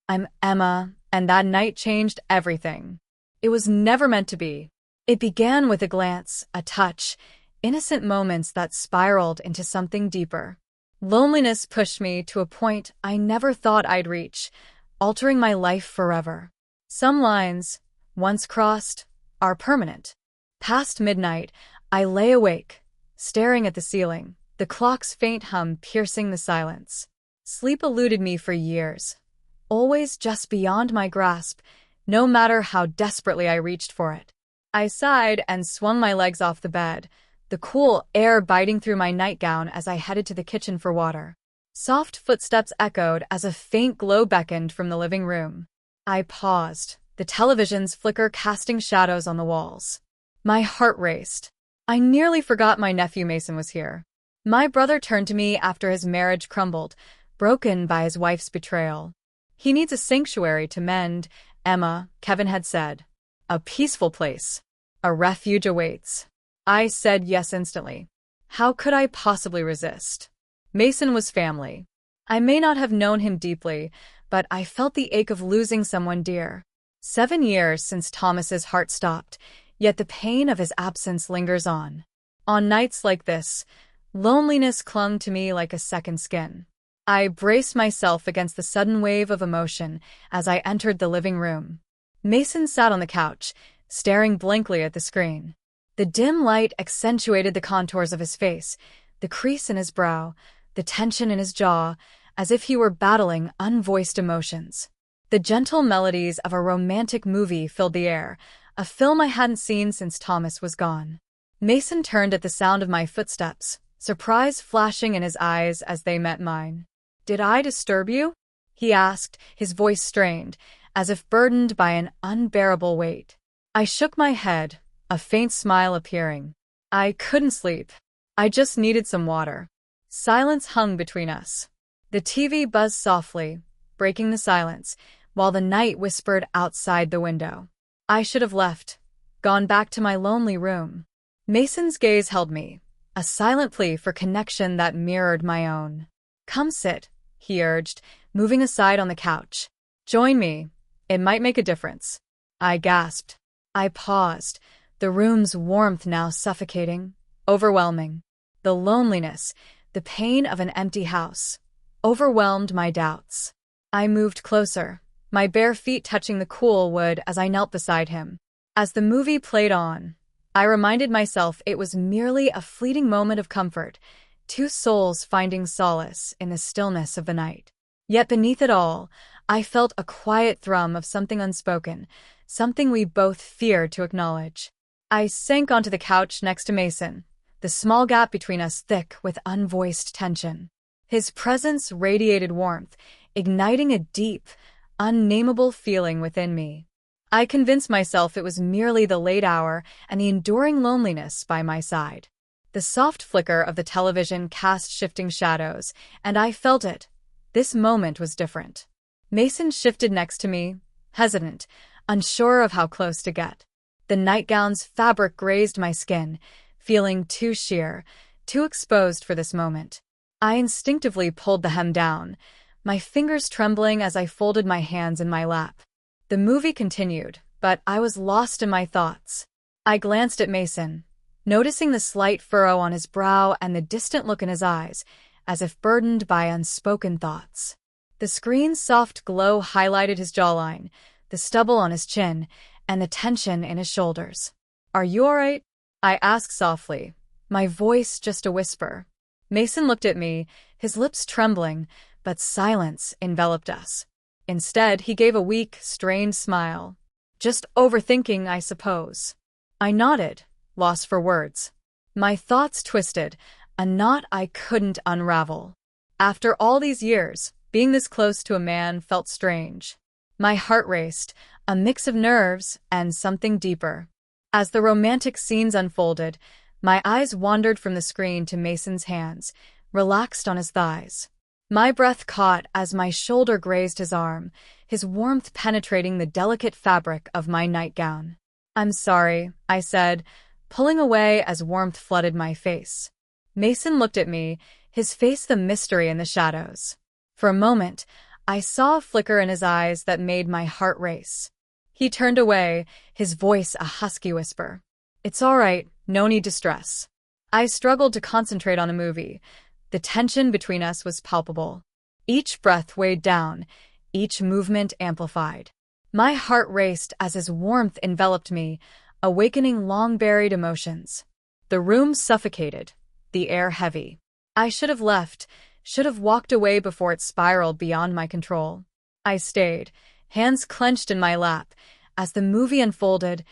I'm Emma, and that night changed everything. It was never meant to be. It began with a glance, a touch, innocent moments that spiraled into something deeper. Loneliness pushed me to a point I never thought I'd reach, altering my life forever. Some lines, once crossed, are permanent. Past midnight, I lay awake, staring at the ceiling, the clock's faint hum piercing the silence. Sleep eluded me for years, always just beyond my grasp, no matter how desperately I reached for it. I sighed and swung my legs off the bed, the cool air biting through my nightgown as I headed to the kitchen for water. Soft footsteps echoed as a faint glow beckoned from the living room. I paused, the television's flicker casting shadows on the walls. My heart raced. I nearly forgot my nephew Mason was here. My brother turned to me after his marriage crumbled, broken by his wife's betrayal. He needs a sanctuary to mend, Emma, Kevin had said. A peaceful place. A refuge awaits. I said yes instantly. How could I possibly resist? Mason was family. I may not have known him deeply, but I felt the ache of losing someone dear. 7 years since Thomas's heart stopped, yet the pain of his absence lingers on. On nights like this, loneliness clung to me like a second skin. I braced myself against the sudden wave of emotion as I entered the living room. Mason sat on the couch, staring blankly at the screen. The dim light accentuated the contours of his face, the crease in his brow, the tension in his jaw, as if he were battling unvoiced emotions. The gentle melodies of a romantic movie filled the air, a film I hadn't seen since Thomas was gone. Mason turned at the sound of my footsteps, surprise flashing in his eyes as they met mine. "Did I disturb you?" he asked, his voice strained, as if burdened by an unbearable weight. I shook my head, a faint smile appearing. I couldn't sleep. I just needed some water. Silence hung between us. The TV buzzed softly, breaking the silence, while the night whispered outside the window. I should have left, gone back to my lonely room. Mason's gaze held me, a silent plea for connection that mirrored my own. "Come sit," he urged, moving aside on the couch. "Join me. It might make a difference." I gasped. I paused, the room's warmth now suffocating, overwhelming. The loneliness, the pain of an empty house, overwhelmed my doubts. I moved closer, my bare feet touching the cool wood as I knelt beside him. As the movie played on, I reminded myself it was merely a fleeting moment of comfort, two souls finding solace in the stillness of the night. Yet beneath it all, I felt a quiet thrum of something unspoken, something we both feared to acknowledge. I sank onto the couch next to Mason, the small gap between us thick with unvoiced tension. His presence radiated warmth, igniting a deep, unnameable feeling within me. I convinced myself it was merely the late hour and the enduring loneliness by my side. The soft flicker of the television cast shifting shadows, and I felt it. This moment was different. Mason shifted next to me, hesitant, unsure of how close to get. The nightgown's fabric grazed my skin, feeling too sheer, too exposed for this moment. I instinctively pulled the hem down, my fingers trembling as I folded my hands in my lap. The movie continued, but I was lost in my thoughts. I glanced at Mason, noticing the slight furrow on his brow and the distant look in his eyes, as if burdened by unspoken thoughts. The screen's soft glow highlighted his jawline, the stubble on his chin, and the tension in his shoulders. "Are you all right?" I asked softly, my voice just a whisper. Mason looked at me, his lips trembling, but silence enveloped us. Instead, he gave a weak, strained smile. "Just overthinking, I suppose." I nodded, lost for words. My thoughts twisted, a knot I couldn't unravel. After all these years, being this close to a man felt strange. My heart raced, a mix of nerves and something deeper. As the romantic scenes unfolded, my eyes wandered from the screen to Mason's hands, relaxed on his thighs. My breath caught as my shoulder grazed his arm, his warmth penetrating the delicate fabric of my nightgown. "I'm sorry," I said, pulling away as warmth flooded my face. Mason looked at me, his face the mystery in the shadows. For a moment, I saw a flicker in his eyes that made my heart race. He turned away, his voice a husky whisper. "It's all right, no need to stress." I struggled to concentrate on the movie. The tension between us was palpable. Each breath weighed down, each movement amplified. My heart raced as his warmth enveloped me, awakening long-buried emotions. The room suffocated, the air heavy. I should have left, should have walked away before it spiraled beyond my control. I stayed, hands clenched in my lap, as the movie unfolded,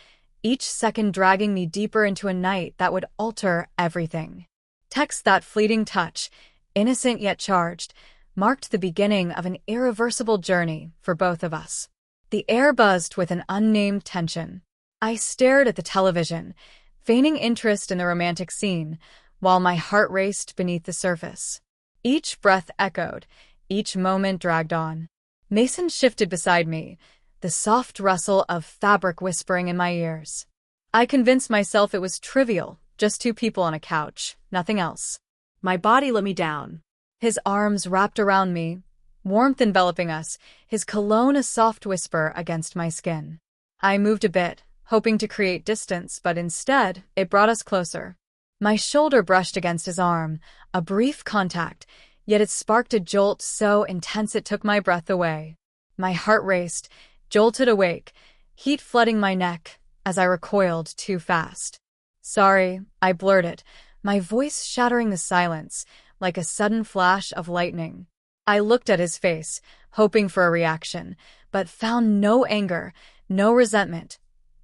each second dragging me deeper into a night that would alter everything. Text that fleeting touch, innocent yet charged, marked the beginning of an irreversible journey for both of us. The air buzzed with an unnamed tension. I stared at the television, feigning interest in the romantic scene, while my heart raced beneath the surface. Each breath echoed, each moment dragged on. Mason shifted beside me, the soft rustle of fabric whispering in my ears. I convinced myself it was trivial, just two people on a couch, nothing else. My body let me down. His arms wrapped around me, warmth enveloping us, his cologne a soft whisper against my skin. I moved a bit, hoping to create distance, but instead, it brought us closer. My shoulder brushed against his arm, a brief contact, yet it sparked a jolt so intense it took my breath away. My heart raced, jolted awake, heat flooding my neck as I recoiled too fast. "Sorry," I blurted, my voice shattering the silence like a sudden flash of lightning. I looked at his face, hoping for a reaction, but found no anger, no resentment,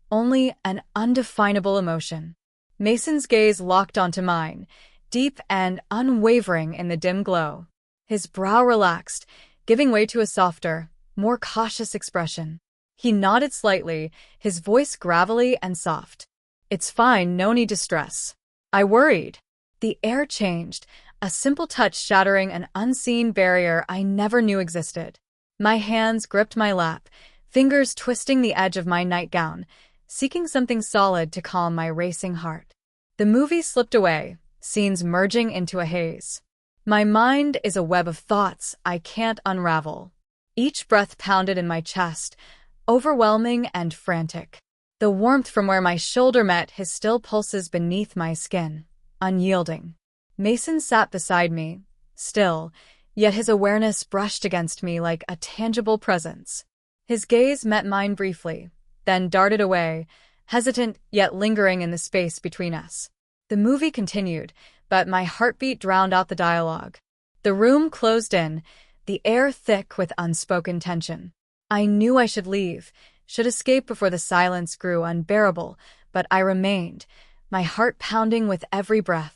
only an undefinable emotion. Mason's gaze locked onto mine, deep and unwavering in the dim glow. His brow relaxed, giving way to a softer, more cautious expression. He nodded slightly, his voice gravelly and soft. "It's fine, no need to stress." I worried. The air changed, a simple touch shattering an unseen barrier I never knew existed. My hands gripped my lap, fingers twisting the edge of my nightgown, seeking something solid to calm my racing heart. The movie slipped away, scenes merging into a haze. My mind is a web of thoughts I can't unravel. Each breath pounded in my chest, overwhelming and frantic. The warmth from where my shoulder met his still pulses beneath my skin, unyielding. Mason sat beside me, still, yet his awareness brushed against me like a tangible presence. His gaze met mine briefly, then darted away, hesitant yet lingering in the space between us. The movie continued, but my heartbeat drowned out the dialogue. The room closed in, the air thick with unspoken tension. I knew I should leave, should escape before the silence grew unbearable, but I remained, my heart pounding with every breath.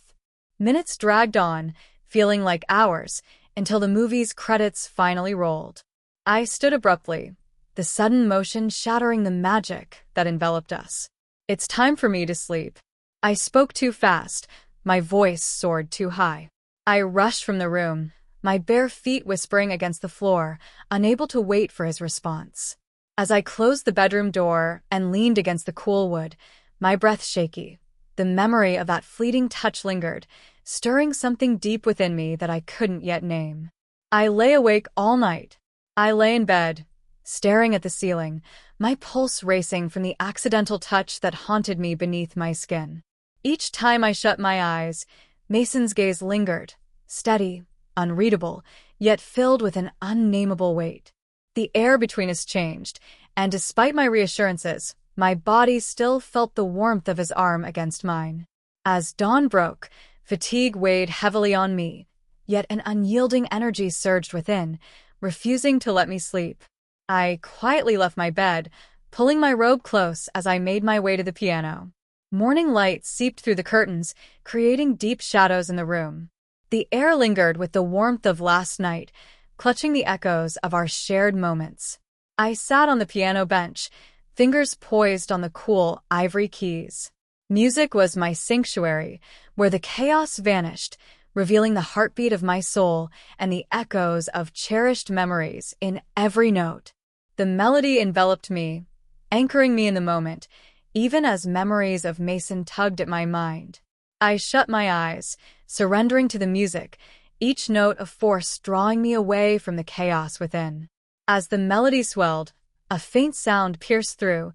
Minutes dragged on, feeling like hours, until the movie's credits finally rolled. I stood abruptly, the sudden motion shattering the magic that enveloped us. "It's time for me to sleep." I spoke too fast, my voice soared too high. I rushed from the room, my bare feet whispering against the floor, unable to wait for his response. As I closed the bedroom door and leaned against the cool wood, my breath shaky, the memory of that fleeting touch lingered, stirring something deep within me that I couldn't yet name. I lay awake all night. I lay in bed, staring at the ceiling, my pulse racing from the accidental touch that haunted me beneath my skin. Each time I shut my eyes, Mason's gaze lingered, steady, unreadable, yet filled with an unnameable weight. The air between us changed, and despite my reassurances, my body still felt the warmth of his arm against mine. As dawn broke, fatigue weighed heavily on me, yet an unyielding energy surged within, refusing to let me sleep. I quietly left my bed, pulling my robe close as I made my way to the piano. Morning light seeped through the curtains, creating deep shadows in the room. The air lingered with the warmth of last night, clutching the echoes of our shared moments. I sat on the piano bench, fingers poised on the cool ivory keys. Music was my sanctuary, where the chaos vanished, revealing the heartbeat of my soul and the echoes of cherished memories in every note. The melody enveloped me, anchoring me in the moment, even as memories of Mason tugged at my mind. I shut my eyes, surrendering to the music, each note a force drawing me away from the chaos within. As the melody swelled, a faint sound pierced through,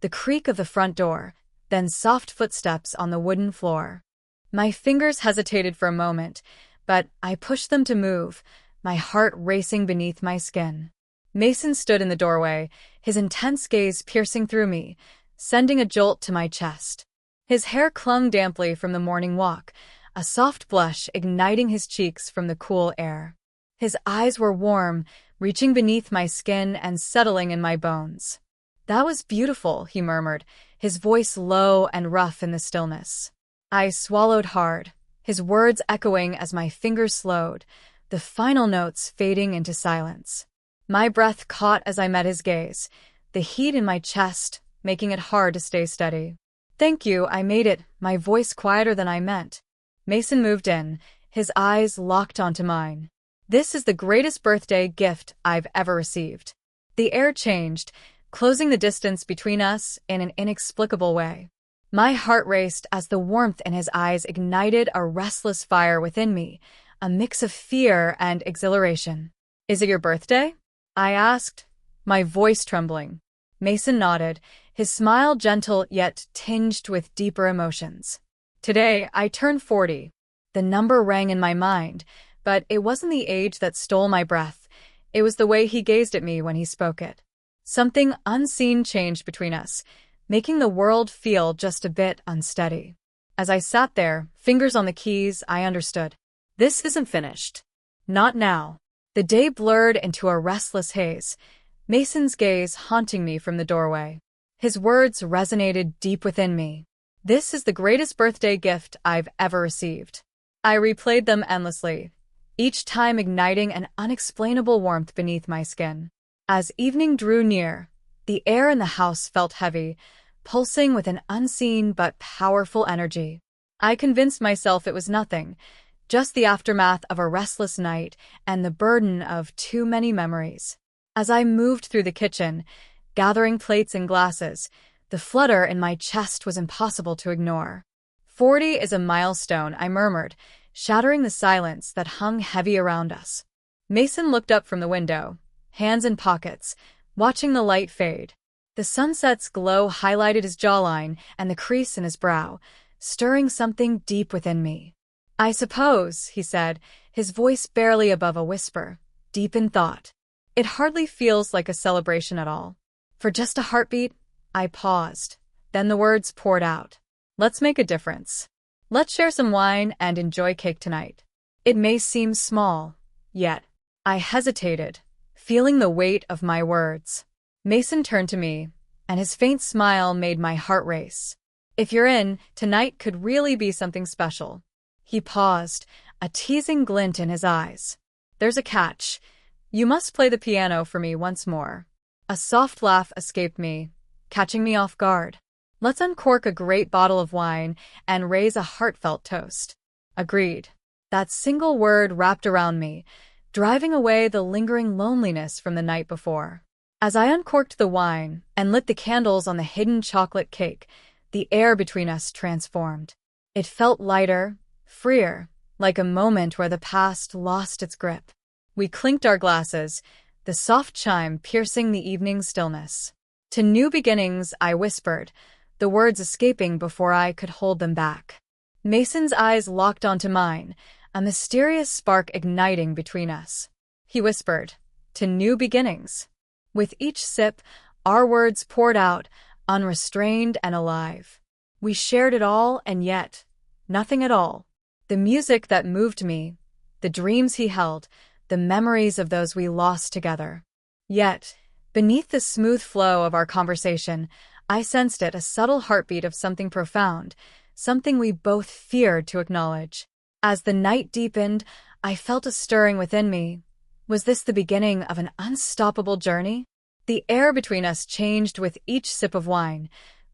the creak of the front door, then soft footsteps on the wooden floor. My fingers hesitated for a moment, but I pushed them to move, my heart racing beneath my skin. Mason stood in the doorway, his intense gaze piercing through me, sending a jolt to my chest. His hair clung damply from the morning walk, a soft blush igniting his cheeks from the cool air. His eyes were warm, reaching beneath my skin and settling in my bones. "That was beautiful," he murmured, his voice low and rough in the stillness. I swallowed hard, his words echoing as my fingers slowed, the final notes fading into silence. My breath caught as I met his gaze, the heat in my chest making it hard to stay steady. "Thank you," I made it, my voice quieter than I meant. Mason moved in, his eyes locked onto mine. "This is the greatest birthday gift I've ever received." The air changed, closing the distance between us in an inexplicable way. My heart raced as the warmth in his eyes ignited a restless fire within me, a mix of fear and exhilaration. "Is it your birthday?" I asked, my voice trembling. Mason nodded, his smile gentle yet tinged with deeper emotions. "Today, I turned 40. The number rang in my mind, but it wasn't the age that stole my breath. It was the way he gazed at me when he spoke it. Something unseen changed between us, making the world feel just a bit unsteady. As I sat there, fingers on the keys, I understood. This isn't finished. Not now. The day blurred into a restless haze, Mason's gaze haunting me from the doorway. His words resonated deep within me. "This is the greatest birthday gift I've ever received." I replayed them endlessly, each time igniting an unexplainable warmth beneath my skin. As evening drew near, the air in the house felt heavy, pulsing with an unseen but powerful energy. I convinced myself it was nothing, just the aftermath of a restless night and the burden of too many memories. As I moved through the kitchen, gathering plates and glasses, the flutter in my chest was impossible to ignore. 40 is a milestone, I murmured, shattering the silence that hung heavy around us. Mason looked up from the window, hands in pockets, watching the light fade. The sunset's glow highlighted his jawline and the crease in his brow, stirring something deep within me. "I suppose," he said, his voice barely above a whisper, deep in thought. "It hardly feels like a celebration at all." For just a heartbeat, I paused. Then the words poured out. "Let's make a difference. Let's share some wine and enjoy cake tonight." It may seem small, yet I hesitated, feeling the weight of my words. Mason turned to me, and his faint smile made my heart race. "If you're in, tonight could really be something special." He paused, a teasing glint in his eyes. "There's a catch. You must play the piano for me once more." A soft laugh escaped me, catching me off guard. "Let's uncork a great bottle of wine and raise a heartfelt toast." Agreed. That single word wrapped around me, driving away the lingering loneliness from the night before. As I uncorked the wine and lit the candles on the hidden chocolate cake, the air between us transformed. It felt lighter, freer, like a moment where the past lost its grip. We clinked our glasses, the soft chime piercing the evening stillness. "To new beginnings," I whispered, the words escaping before I could hold them back. Mason's eyes locked onto mine, a mysterious spark igniting between us. He whispered, "To new beginnings." With each sip, our words poured out, unrestrained and alive. We shared it all and yet, nothing at all. The music that moved me, the dreams he held, the memories of those we lost together. Yet, beneath the smooth flow of our conversation, I sensed a subtle heartbeat of something profound, something we both feared to acknowledge. As the night deepened, I felt a stirring within me. Was this the beginning of an unstoppable journey? The air between us changed with each sip of wine,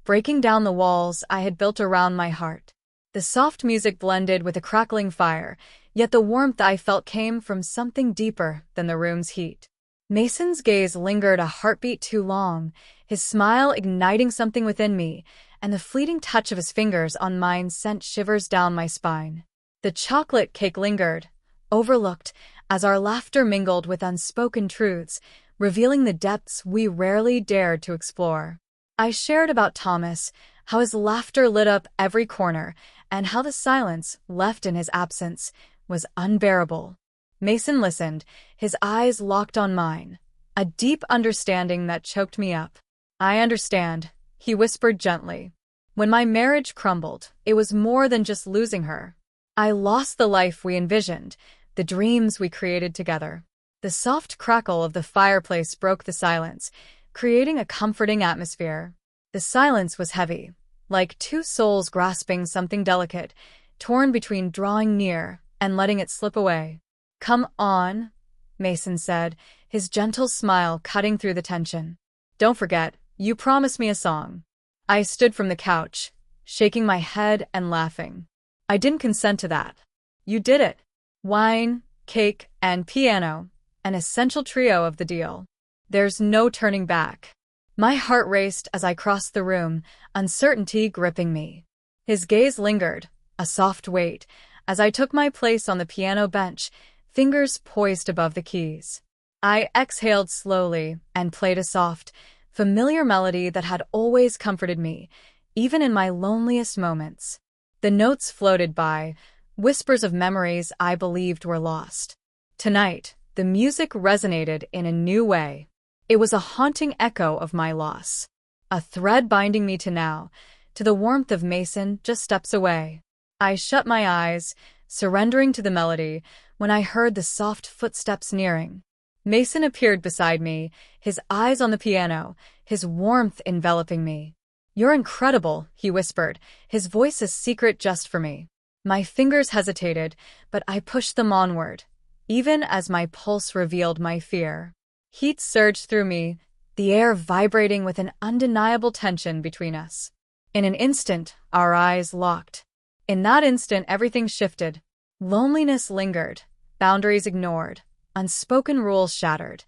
breaking down the walls I had built around my heart. The soft music blended with a crackling fire, yet the warmth I felt came from something deeper than the room's heat. Mason's gaze lingered a heartbeat too long, his smile igniting something within me, and the fleeting touch of his fingers on mine sent shivers down my spine. The chocolate cake lingered, overlooked, as our laughter mingled with unspoken truths, revealing the depths we rarely dared to explore. I shared about Thomas, how his laughter lit up every corner, and how the silence, left in his absence, was unbearable. Mason listened, his eyes locked on mine, a deep understanding that choked me up. "I understand," he whispered gently. "When my marriage crumbled, it was more than just losing her. I lost the life we envisioned, the dreams we created together." The soft crackle of the fireplace broke the silence, creating a comforting atmosphere. The silence was heavy, like two souls grasping something delicate, torn between drawing near and letting it slip away. "Come on," Mason said, his gentle smile cutting through the tension. "Don't forget, you promised me a song." I stood from the couch, shaking my head and laughing. "I didn't consent to that." "You did it. Wine, cake, and piano, an essential trio of the deal. There's no turning back." My heart raced as I crossed the room, uncertainty gripping me. His gaze lingered, a soft weight, as I took my place on the piano bench, fingers poised above the keys. I exhaled slowly and played a soft, familiar melody that had always comforted me, even in my loneliest moments. The notes floated by, whispers of memories I believed were lost. Tonight, the music resonated in a new way. It was a haunting echo of my loss, a thread binding me to now, to the warmth of Mason just steps away. I shut my eyes, surrendering to the melody, when I heard the soft footsteps nearing. Mason appeared beside me, his eyes on the piano, his warmth enveloping me. "You're incredible," he whispered, his voice a secret just for me. My fingers hesitated, but I pushed them onward, even as my pulse revealed my fear. Heat surged through me, the air vibrating with an undeniable tension between us. In an instant, our eyes locked. In that instant, everything shifted. Loneliness lingered, boundaries ignored, unspoken rules shattered.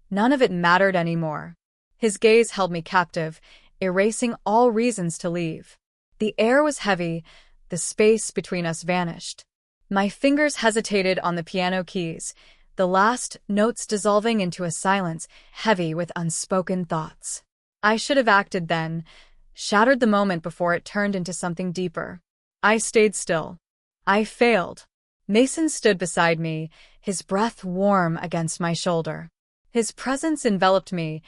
None of it mattered anymore. His gaze held me captive, erasing all reasons to leave. The air was heavy, the space between us vanished. My fingers hesitated on the piano keys, the last notes dissolving into a silence heavy with unspoken thoughts. I should have acted then, shattered the moment before it turned into something deeper. I stayed still. I failed. Mason stood beside me, his breath warm against my shoulder. His presence enveloped me,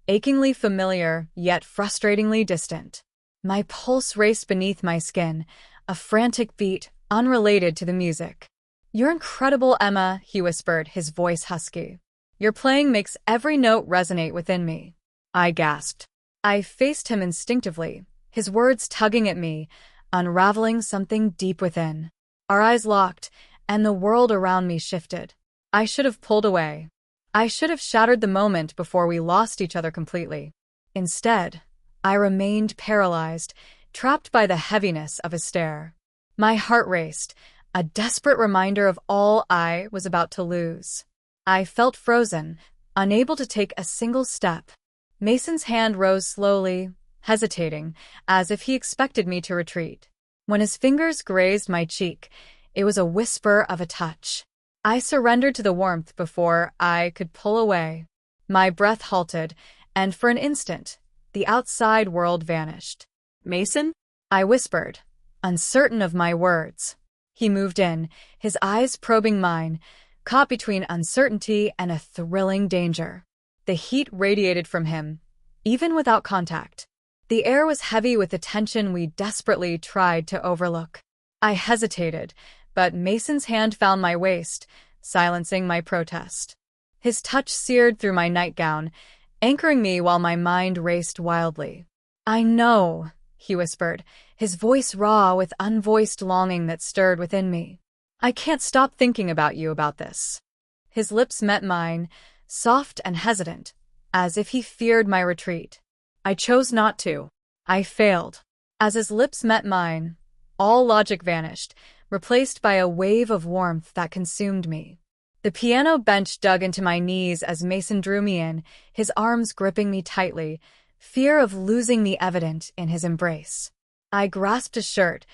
achingly familiar yet frustratingly distant. My pulse raced beneath my skin, a frantic beat unrelated to the music. "You're incredible, Emma," he whispered, his voice husky. "Your playing makes every note resonate within me." I gasped. I faced him instinctively, his words tugging at me, unraveling something deep within. Our eyes locked, and the world around me shifted. I should have pulled away. I should have shattered the moment before we lost each other completely. Instead, I remained paralyzed, trapped by the heaviness of his stare. My heart raced, a desperate reminder of all I was about to lose. I felt frozen, unable to take a single step. Mason's hand rose slowly, hesitating, as if he expected me to retreat. When his fingers grazed my cheek, it was a whisper of a touch. I surrendered to the warmth before I could pull away. My breath halted, and for an instant, the outside world vanished. "Mason?" I whispered, uncertain of my words. He moved in, his eyes probing mine, caught between uncertainty and a thrilling danger. The heat radiated from him, even without contact. The air was heavy with the tension we desperately tried to overlook. I hesitated, but Mason's hand found my waist, silencing my protest. His touch seared through my nightgown, anchoring me while my mind raced wildly. "I know," he whispered, his voice raw with unvoiced longing that stirred within me. "I can't stop thinking about you about this." His lips met mine, soft and hesitant, as if he feared my retreat. I chose not to. I failed. As his lips met mine, all logic vanished, replaced by a wave of warmth that consumed me. The piano bench dug into my knees as Mason drew me in, his arms gripping me tightly, fear of losing me evident in his embrace. I grasped his shirt,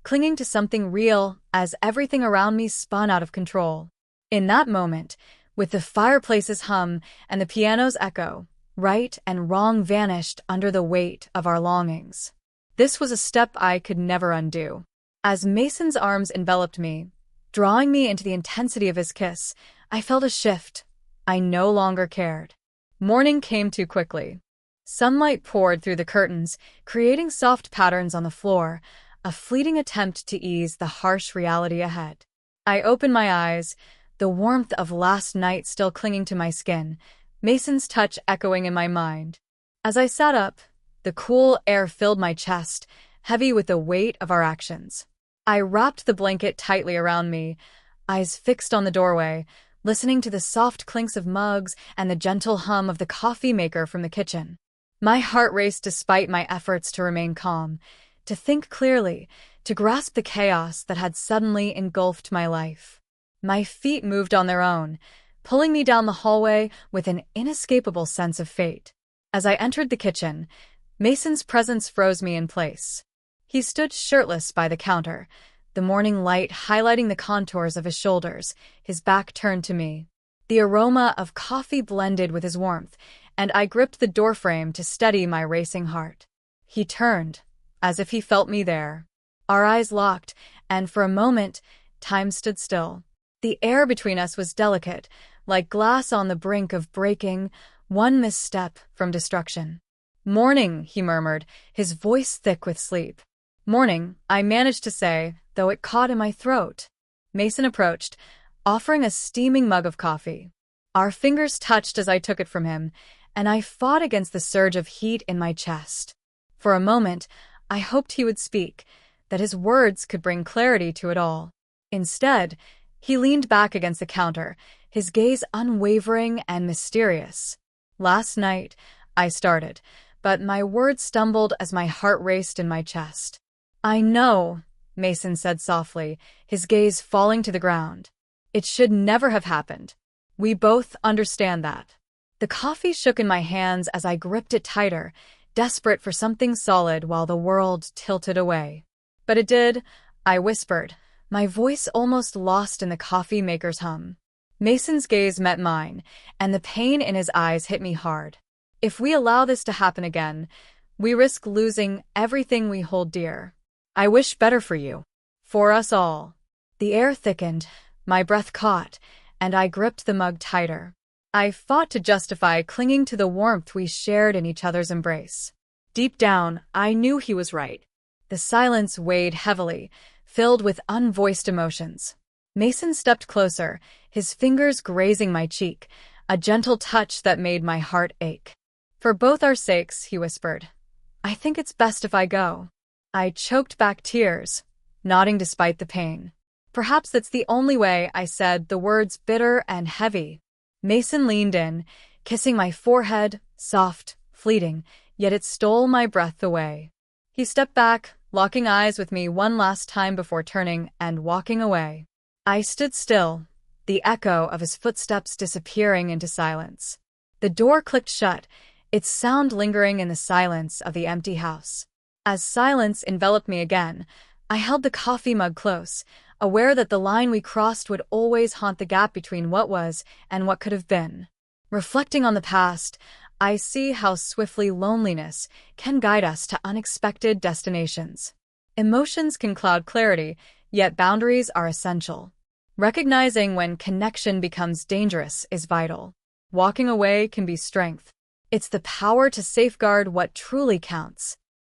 clinging to something real as everything around me spun out of control. In that moment, with the fireplace's hum and the piano's echo, right and wrong vanished under the weight of our longings. This was a step I could never undo. As Mason's arms enveloped me, drawing me into the intensity of his kiss, I felt a shift. I no longer cared. Morning came too quickly. Sunlight poured through the curtains, creating soft patterns on the floor, a fleeting attempt to ease the harsh reality ahead. I opened my eyes, the warmth of last night still clinging to my skin, Mason's touch echoing in my mind. As I sat up, the cool air filled my chest, heavy with the weight of our actions. I wrapped the blanket tightly around me, eyes fixed on the doorway, listening to the soft clinks of mugs and the gentle hum of the coffee maker from the kitchen. My heart raced despite my efforts to remain calm, to think clearly, to grasp the chaos that had suddenly engulfed my life. My feet moved on their own, pulling me down the hallway with an inescapable sense of fate. As I entered the kitchen, Mason's presence froze me in place. He stood shirtless by the counter, the morning light highlighting the contours of his shoulders, his back turned to me. The aroma of coffee blended with his warmth, and I gripped the doorframe to steady my racing heart. He turned, as if he felt me there. Our eyes locked, and for a moment, time stood still. The air between us was delicate, like glass on the brink of breaking, one misstep from destruction. "Morning," he murmured, his voice thick with sleep. "Morning," I managed to say, though it caught in my throat. Mason approached, offering a steaming mug of coffee. Our fingers touched as I took it from him, and I fought against the surge of heat in my chest. For a moment, I hoped he would speak, that his words could bring clarity to it all. Instead, he leaned back against the counter, his gaze unwavering and mysterious. "Last night," I started, but my words stumbled as my heart raced in my chest. "I know," Mason said softly, his gaze falling to the ground. "It should never have happened. We both understand that." The coffee shook in my hands as I gripped it tighter, desperate for something solid while the world tilted away. "But it did," I whispered, my voice almost lost in the coffee maker's hum. Mason's gaze met mine, and the pain in his eyes hit me hard. "If we allow this to happen again, we risk losing everything we hold dear. I wish better for you. For us all." The air thickened, my breath caught, and I gripped the mug tighter. I fought to justify clinging to the warmth we shared in each other's embrace. Deep down, I knew he was right. The silence weighed heavily, filled with unvoiced emotions. Mason stepped closer, his fingers grazing my cheek, a gentle touch that made my heart ache. "For both our sakes," he whispered, "I think it's best if I go." I choked back tears, nodding despite the pain. "Perhaps that's the only way," I said, the words bitter and heavy. Mason leaned in, kissing my forehead, soft, fleeting, yet it stole my breath away. He stepped back, locking eyes with me one last time before turning and walking away. I stood still, the echo of his footsteps disappearing into silence. The door clicked shut, its sound lingering in the silence of the empty house. As silence enveloped me again, I held the coffee mug close, aware that the line we crossed would always haunt the gap between what was and what could have been. Reflecting on the past, I see how swiftly loneliness can guide us to unexpected destinations. Emotions can cloud clarity, yet boundaries are essential. Recognizing when connection becomes dangerous is vital. Walking away can be strength. It's the power to safeguard what truly counts.